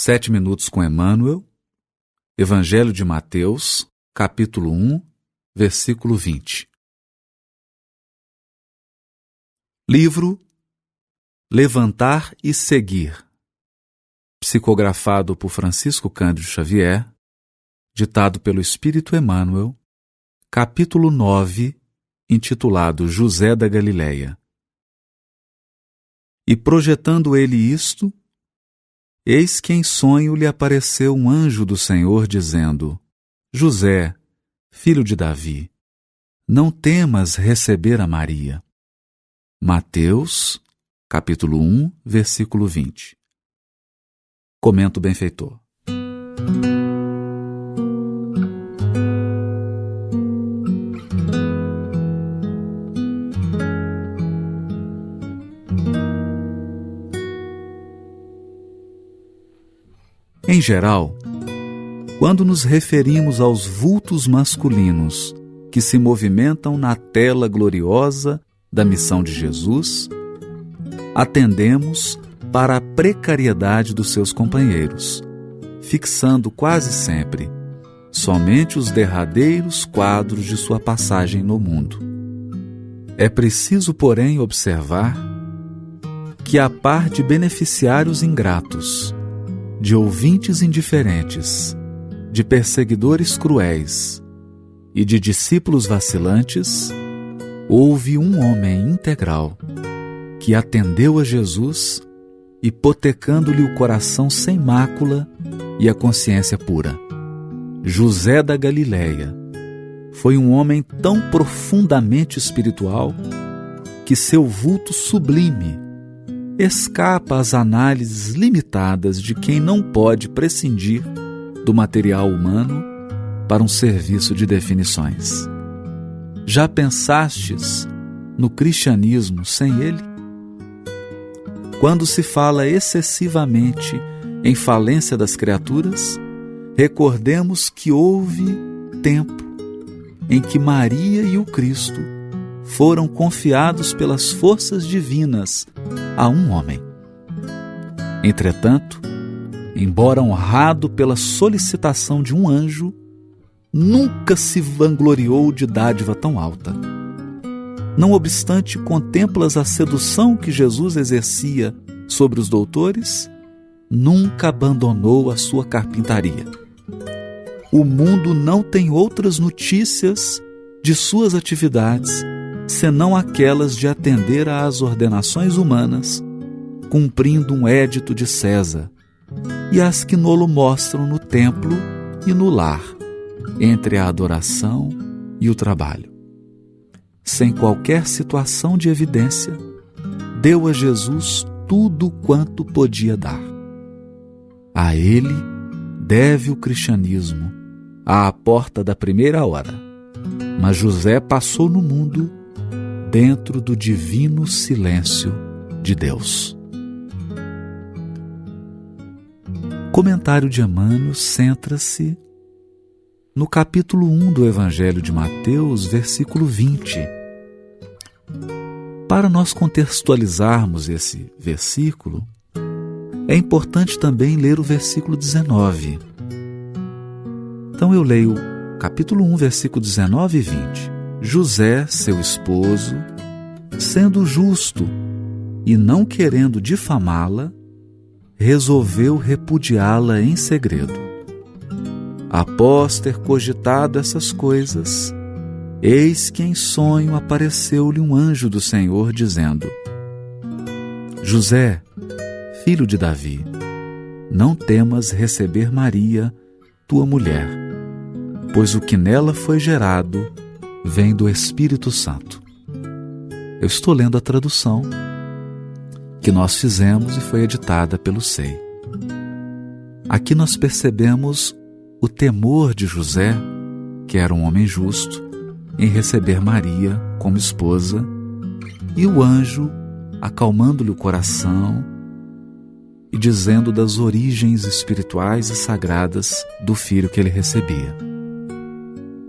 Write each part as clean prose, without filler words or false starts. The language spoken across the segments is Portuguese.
7 minutos com Emmanuel, Evangelho de Mateus, capítulo 1, versículo 20. Livro Levantar e Seguir, psicografado por Francisco Cândido Xavier, ditado pelo Espírito Emmanuel, capítulo 9, intitulado José da Galileia. E projetando ele isto, eis que em sonho lhe apareceu um anjo do Senhor, dizendo: José, filho de Davi, não temas receber a Maria. Mateus, capítulo 1, versículo 20. Comenta o benfeitor. Em geral, quando nos referimos aos vultos masculinos que se movimentam na tela gloriosa da missão de Jesus, atendemos para a precariedade dos seus companheiros, fixando quase sempre somente os derradeiros quadros de sua passagem no mundo. É preciso, porém, observar que, a par de beneficiários ingratos, de ouvintes indiferentes, de perseguidores cruéis e de discípulos vacilantes, houve um homem integral que atendeu a Jesus, hipotecando-lhe o coração sem mácula e a consciência pura. José da Galileia foi um homem tão profundamente espiritual que seu vulto sublime escapa às análises limitadas de quem não pode prescindir do material humano para um serviço de definições. Já pensastes no cristianismo sem ele? Quando se fala excessivamente em falência das criaturas, recordemos que houve tempo em que Maria e o Cristo foram confiados pelas forças divinas a um homem. Entretanto, embora honrado pela solicitação de um anjo, nunca se vangloriou de dádiva tão alta. Não obstante, contemplas a sedução que Jesus exercia sobre os doutores, nunca abandonou a sua carpintaria. O mundo não tem outras notícias de suas atividades senão aquelas de atender às ordenações humanas, cumprindo um édito de César, e as que nolo mostram no templo e no lar, entre a adoração e o trabalho. Sem qualquer situação de evidência, deu a Jesus tudo quanto podia dar. A ele deve o cristianismo, à porta da primeira hora, mas José passou no mundo dentro do divino silêncio de Deus. O comentário de Emmanuel centra-se no capítulo 1 do Evangelho de Mateus, versículo 20. Para nós contextualizarmos esse versículo, é importante também ler o versículo 19. Então eu leio capítulo 1, versículo 19 e 20. José, seu esposo, sendo justo e não querendo difamá-la, resolveu repudiá-la em segredo. Após ter cogitado essas coisas, eis que em sonho apareceu-lhe um anjo do Senhor, dizendo: José, filho de Davi, não temas receber Maria, tua mulher, pois o que nela foi gerado vem do Espírito Santo. Eu estou lendo a tradução que nós fizemos e foi editada pelo SEI. Aqui nós percebemos o temor de José, que era um homem justo, em receber Maria como esposa, e o anjo acalmando-lhe o coração e dizendo das origens espirituais e sagradas do filho que ele recebia.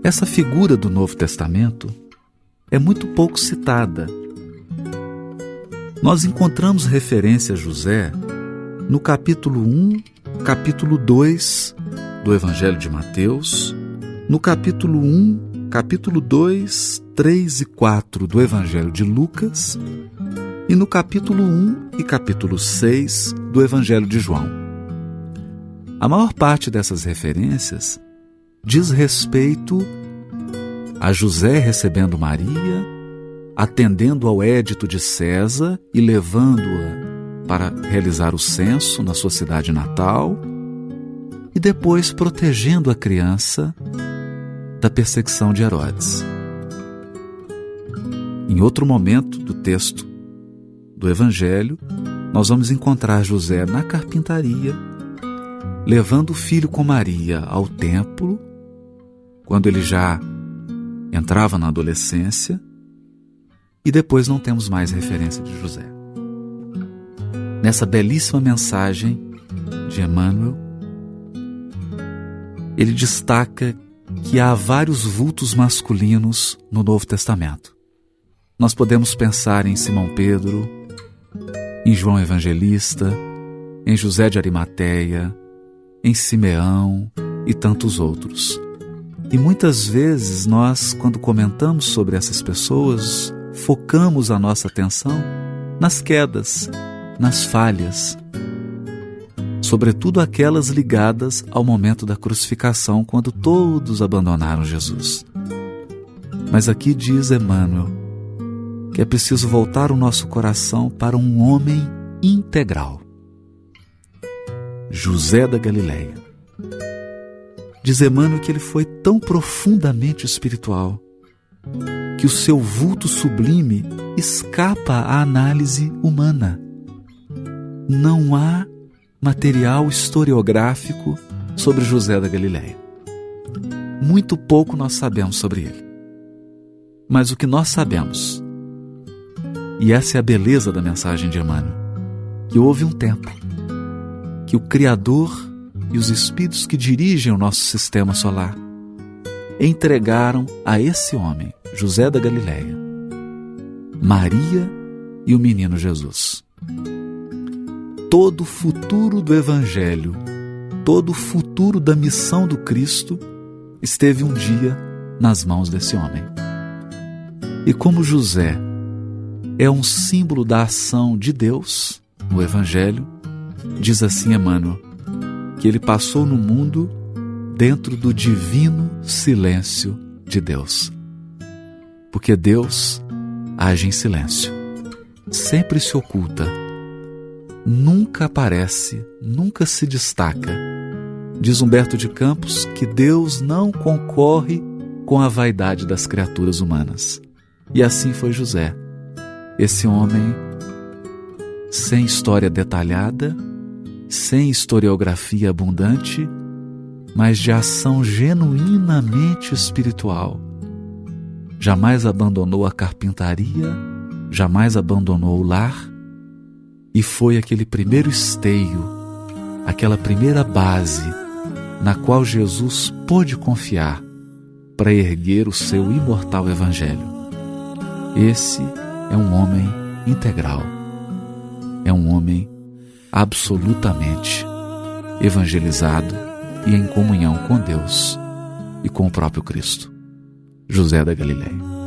Essa figura do Novo Testamento é muito pouco citada. Nós encontramos referência a José no capítulo 1 capítulo 2 do Evangelho de Mateus, no capítulo 1, capítulo 2, 3 e 4 do Evangelho de Lucas e no capítulo 1 e capítulo 6 do Evangelho de João. A maior parte dessas referências diz respeito a José recebendo Maria, atendendo ao édito de César e levando-a para realizar o censo na sua cidade natal e depois protegendo a criança da perseguição de Herodes. Em outro momento do texto do Evangelho, nós vamos encontrar José na carpintaria, levando o filho com Maria ao templo, quando ele já entrava na adolescência, e depois não temos mais referência de José. Nessa belíssima mensagem de Emmanuel, ele destaca que há vários vultos masculinos no Novo Testamento. Nós podemos pensar em Simão Pedro, em João Evangelista, em José de Arimateia, em Simeão e tantos outros. E muitas vezes nós, quando comentamos sobre essas pessoas, focamos a nossa atenção nas quedas, nas falhas, sobretudo aquelas ligadas ao momento da crucificação, quando todos abandonaram Jesus. Mas aqui diz Emmanuel que é preciso voltar o nosso coração para um homem integral. José da Galileia. Diz Emmanuel que ele foi tão profundamente espiritual que o seu vulto sublime escapa à análise humana. Não há material historiográfico sobre José da Galileia. Muito pouco nós sabemos sobre ele. Mas o que nós sabemos, e essa é a beleza da mensagem de Emmanuel, que houve um tempo que o Criador e os espíritos que dirigem o nosso sistema solar entregaram a esse homem, José da Galileia, Maria e o menino Jesus. Todo o futuro do Evangelho, todo o futuro da missão do Cristo esteve um dia nas mãos desse homem. E como José é um símbolo da ação de Deus no Evangelho, diz assim Emmanuel, que ele passou no mundo dentro do divino silêncio de Deus. Porque Deus age em silêncio, sempre se oculta, nunca aparece, nunca se destaca. Diz Humberto de Campos que Deus não concorre com a vaidade das criaturas humanas. E assim foi José, esse homem sem história detalhada, sem historiografia abundante, mas de ação genuinamente espiritual. Jamais abandonou a carpintaria, jamais abandonou o lar, e foi aquele primeiro esteio, aquela primeira base na qual Jesus pôde confiar para erguer o seu imortal Evangelho. Esse é um homem integral, é um homem absolutamente evangelizado e em comunhão com Deus e com o próprio Cristo. José da Galileia.